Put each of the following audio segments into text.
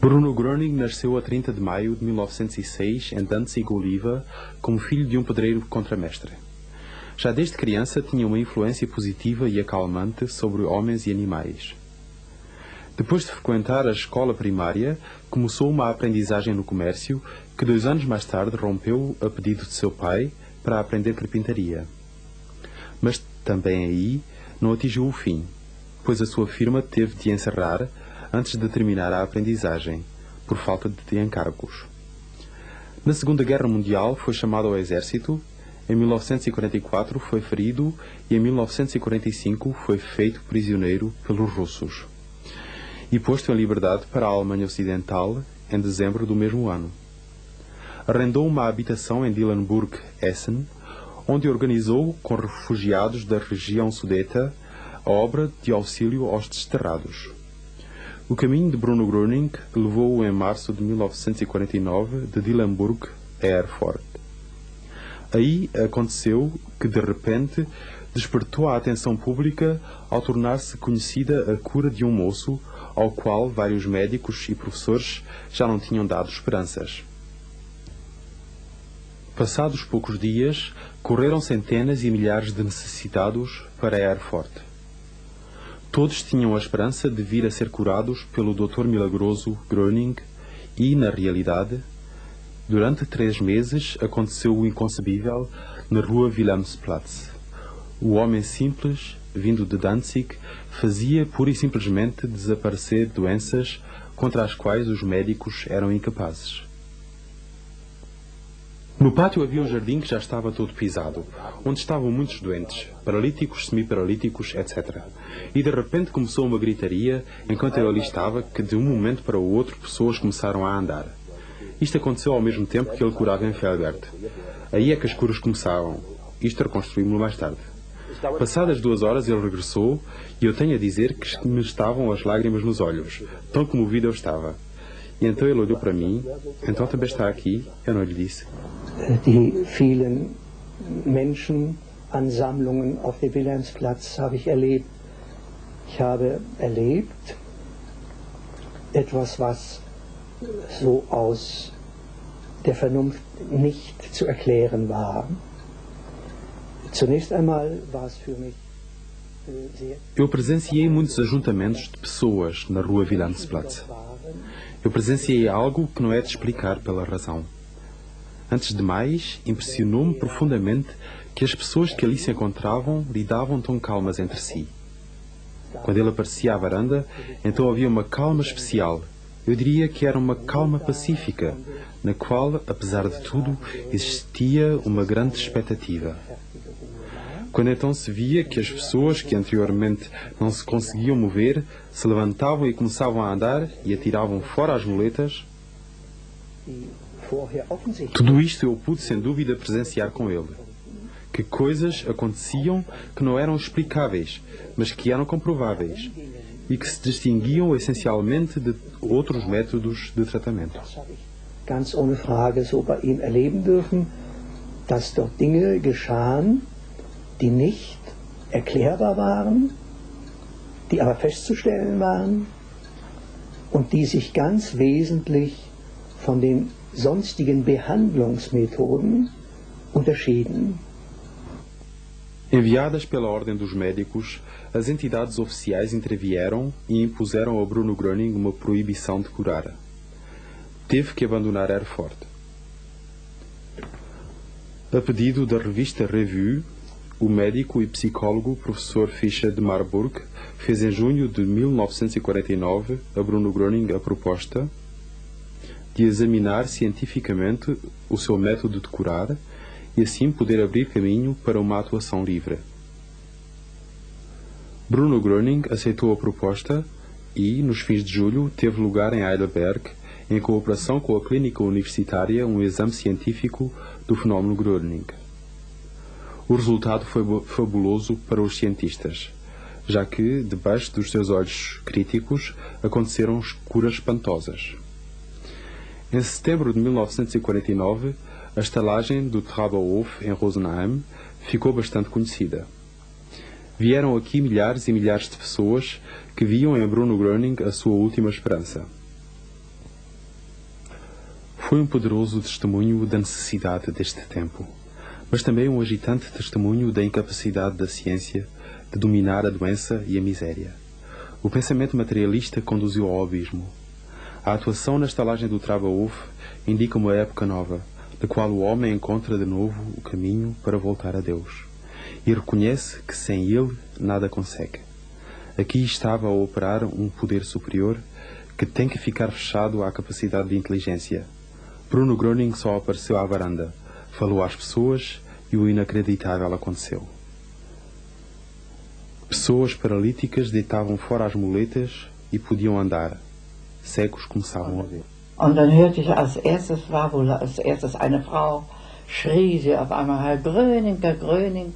Bruno Gröning nasceu a 30 de maio de 1906 em Danzig-Oliva como filho de um pedreiro contramestre. Já desde criança tinha uma influência positiva e acalmante sobre homens e animais. Depois de frequentar a escola primária, começou uma aprendizagem no comércio que 2 anos mais tarde rompeu a pedido de seu pai para aprender carpintaria. Mas também aí não atingiu o fim, pois a sua firma teve de encerrar antes de terminar a aprendizagem, por falta de encargos. Na Segunda Guerra Mundial foi chamado ao exército, em 1944 foi ferido e em 1945 foi feito prisioneiro pelos russos e posto em liberdade para a Alemanha Ocidental em dezembro do mesmo ano. Arrendou uma habitação em Dillenburg, Essen, onde organizou com refugiados da região sudeta a obra de auxílio aos desterrados. O caminho de Bruno Gröning levou-o em março de 1949 de Dillenburg a Erfurt. Aí aconteceu que, de repente, despertou a atenção pública ao tornar-se conhecida a cura de um moço ao qual vários médicos e professores já não tinham dado esperanças. Passados poucos dias, correram centenas e milhares de necessitados para Erfurt. Todos tinham a esperança de vir a ser curados pelo Dr. milagroso Gröning e, na realidade, durante 3 meses aconteceu o inconcebível na rua Wilhelmsplatz. O homem simples, vindo de Danzig, fazia pura e simplesmente desaparecer doenças contra as quais os médicos eram incapazes. No pátio havia um jardim que já estava todo pisado, onde estavam muitos doentes, paralíticos, semi-paralíticos, etc. E de repente começou uma gritaria, enquanto eu ali estava, que de um momento para o outro pessoas começaram a andar. Isto aconteceu ao mesmo tempo que ele curava em Felbert. Aí é que as curas começaram. Isto reconstruímos mais tarde. Passadas 2 horas ele regressou e eu tenho a dizer que me estavam as lágrimas nos olhos, tão comovido eu estava. E então ele olhou para mim, então também está aqui, eu não lhe disse. Die vielen Menschenansammlungen auf dem Wilhelmsplatz habe ich erlebt. Ich habe erlebt etwas, was so aus der Vernunft nicht zu erklären war. Zunächst einmal war es für mich sehr... Eu presenciei muitos ajuntamentos de pessoas na rua Wilhelmsplatz. Eu presenciei algo que não é de explicar pela razão. Antes de mais, impressionou-me profundamente que as pessoas que ali se encontravam lidavam tão calmas entre si. Quando ele aparecia à varanda, então havia uma calma especial. Eu diria que era uma calma pacífica, na qual, apesar de tudo, existia uma grande expectativa. Quando então se via que as pessoas que anteriormente não se conseguiam mover, se levantavam e começavam a andar e atiravam fora as muletas, tudo isto eu pude sem dúvida presenciar com ele. Que coisas aconteciam que não eram explicáveis, mas que eram comprováveis e que se distinguiam essencialmente de outros métodos de tratamento. Ganz ohne Frage so bei ihm erleben dürfen, dass dort Dinge geschahen, die nicht erklärbar waren, die aber festzustellen waren und die sich ganz wesentlich von den sonstigen Behandlungsmethoden unterschieden. Enviadas pela ordem dos médicos, as entidades oficiais intervieram e impuseram a Bruno Gröning uma proibição de curar. Teve que abandonar Erfurt. A pedido da revista Revue, o médico e psicólogo professor Fischer de Marburg fez em junho de 1949 a Bruno Gröning a proposta de examinar cientificamente o seu método de curar e assim poder abrir caminho para uma atuação livre. Bruno Gröning aceitou a proposta e, nos fins de julho, teve lugar em Heidelberg, em cooperação com a clínica universitária, um exame científico do fenómeno Gröning. O resultado foi fabuloso para os cientistas, já que, debaixo dos seus olhos críticos, aconteceram curas espantosas. Em setembro de 1949, a estalagem do Trauberhof em Rosenheim ficou bastante conhecida. Vieram aqui milhares e milhares de pessoas que viam em Bruno Gröning a sua última esperança. Foi um poderoso testemunho da necessidade deste tempo, mas também um agitante testemunho da incapacidade da ciência de dominar a doença e a miséria. O pensamento materialista conduziu ao abismo. A atuação na estalagem do Traba-Off indica uma época nova, da qual o homem encontra de novo o caminho para voltar a Deus, e reconhece que sem Ele nada consegue. Aqui estava a operar um poder superior que tem que ficar fechado à capacidade de inteligência. Bruno Gröning só apareceu à varanda, falou às pessoas e o inacreditável aconteceu. Pessoas paralíticas deitavam fora as muletas e podiam andar. Cegos começavam a ver. Und dann hörte ich als erstes eine Frau, schrie sie auf einmal, Herr Gröning, Herr Gröning.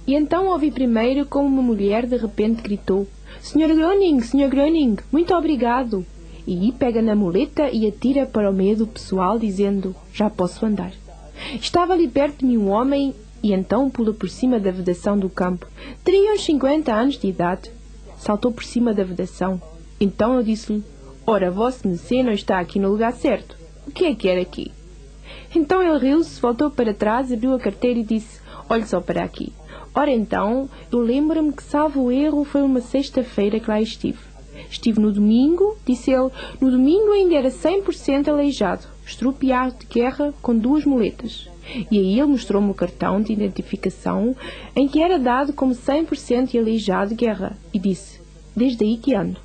E então ouvi primeiro como uma mulher de repente gritou: Sr. Gröning, muito obrigado! E pega na muleta e atira para o meio do pessoal, dizendo: já posso andar. Estava ali perto de mim um homem e então pula por cima da vedação do campo. Teria uns 50 anos de idade. Saltou por cima da vedação. Então eu disse-lhe: ora, vosso Messê não está aqui no lugar certo. O que é que era aqui? Então ele riu-se, voltou para trás, abriu a carteira e disse: olhe só para aqui. Ora então, eu lembro-me que, salvo o erro, foi uma sexta-feira que lá estive. Estive no domingo, disse ele, no domingo ainda era 100% aleijado, estropiado de guerra com 2 muletas. E aí ele mostrou-me o cartão de identificação em que era dado como 100% aleijado de guerra e disse: desde aí que ando.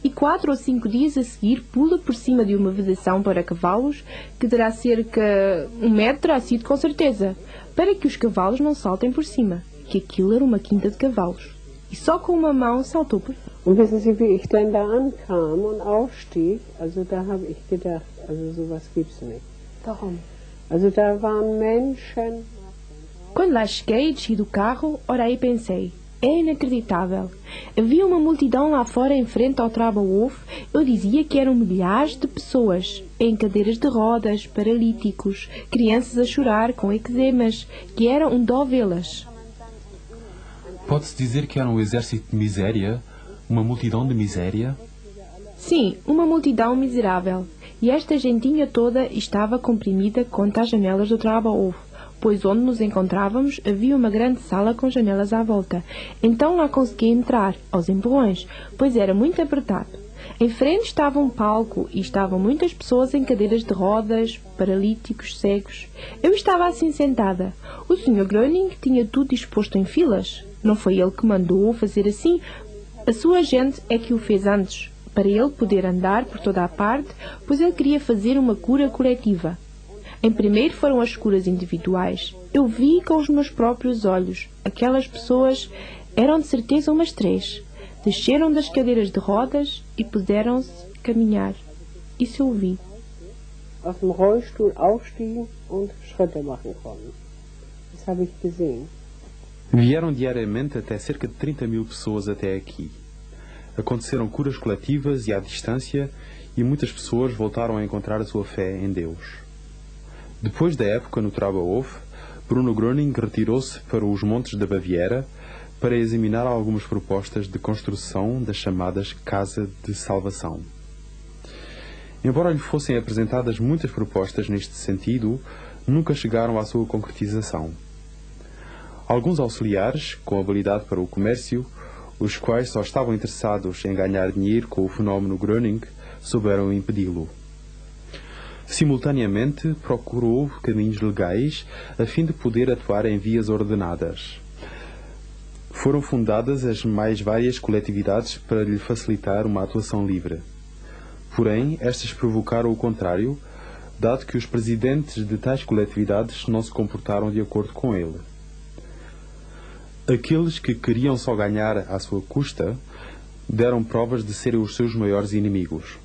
E 4 ou 5 dias a seguir pula por cima de uma vedação para cavalos, que terá cerca 1 metro, terá sido com certeza, para que os cavalos não saltem por cima, que aquilo era uma quinta de cavalos. E só com uma mão saltou por cima. Und wissen Sie, wie ich dann da ankam und aufstieg? Also da habe ich gedacht, also sowas gibt's nicht. Warum? Also da waren Menschen. Quando lá cheguei e desci do carro, ora aí pensei: é inacreditável. Havia uma multidão lá fora em frente ao Traba-Off. Eu dizia que eram milhares de pessoas, em cadeiras de rodas, paralíticos, crianças a chorar com eczemas, que era um dó vê-las. Pode-se dizer que era um exército de miséria? Uma multidão de miséria? Sim, uma multidão miserável. E esta gentinha toda estava comprimida contra as janelas do Traba-Off, pois onde nos encontrávamos havia uma grande sala com janelas à volta. Então lá consegui entrar, aos empurrões, pois era muito apertado. Em frente estava um palco e estavam muitas pessoas em cadeiras de rodas, paralíticos, cegos. Eu estava assim sentada. O Sr. Gröning tinha tudo disposto em filas. Não foi ele que mandou fazer assim. A sua gente é que o fez antes, para ele poder andar por toda a parte, pois ele queria fazer uma cura coletiva. Em primeiro foram as curas individuais. Eu vi com os meus próprios olhos. Aquelas pessoas eram de certeza umas 3. Desceram das cadeiras de rodas e puderam-se caminhar. Isso eu vi. Aus dem Rollstuhl aufstiegen und Schritte machen konnten. Das habe ich gesehen. Vieram diariamente até cerca de 30.000 pessoas até aqui. Aconteceram curas coletivas e à distância, e muitas pessoas voltaram a encontrar a sua fé em Deus. Depois da época no Traba-Off, Bruno Gröning retirou-se para os montes da Baviera para examinar algumas propostas de construção das chamadas Casa de Salvação. Embora lhe fossem apresentadas muitas propostas neste sentido, nunca chegaram à sua concretização. Alguns auxiliares, com habilidade para o comércio, os quais só estavam interessados em ganhar dinheiro com o fenómeno Gröning, souberam impedi-lo. Simultaneamente, procurou caminhos legais a fim de poder atuar em vias ordenadas. Foram fundadas as mais várias coletividades para lhe facilitar uma atuação livre. Porém, estas provocaram o contrário, dado que os presidentes de tais coletividades não se comportaram de acordo com ele. Aqueles que queriam só ganhar à sua custa deram provas de serem os seus maiores inimigos.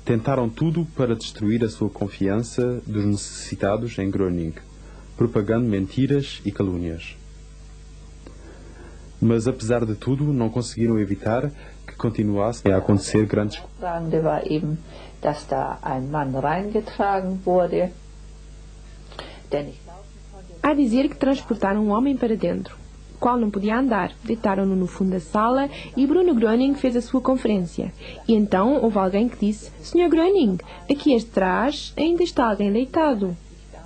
Tentaram tudo para destruir a sua confiança dos necessitados em Gröning, propagando mentiras e calúnias. Mas, apesar de tudo, não conseguiram evitar que continuassem a acontecer grandes coisas. War eben, dass da ein Mann reingetragen wurde, der nicht laufen konnte. Há dizer que transportaram um homem para dentro. qual não podia andar. Deitaram-no no fundo da sala e Bruno Gröning fez a sua conferência. E então houve alguém que disse: Sr. Gröning, aqui atrás ainda está alguém deitado.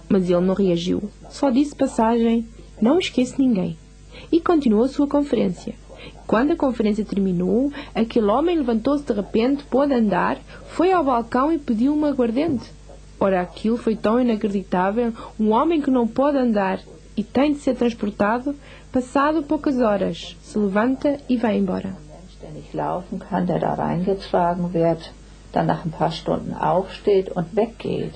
Mas ele não reagiu. Só disse passagem: não esqueça ninguém. E continuou a sua conferência. Quando a conferência terminou, aquele homem levantou-se de repente, pôde andar, foi ao balcão e pediu uma aguardente. Ora, aquilo foi tão inacreditável, um homem que não pode andar e tem de ser transportado, passado poucas horas, se levanta e vai embora. Der nicht laufen kann, der da reingetragen wird, dann nach ein paar Stunden aufsteht und weggeht.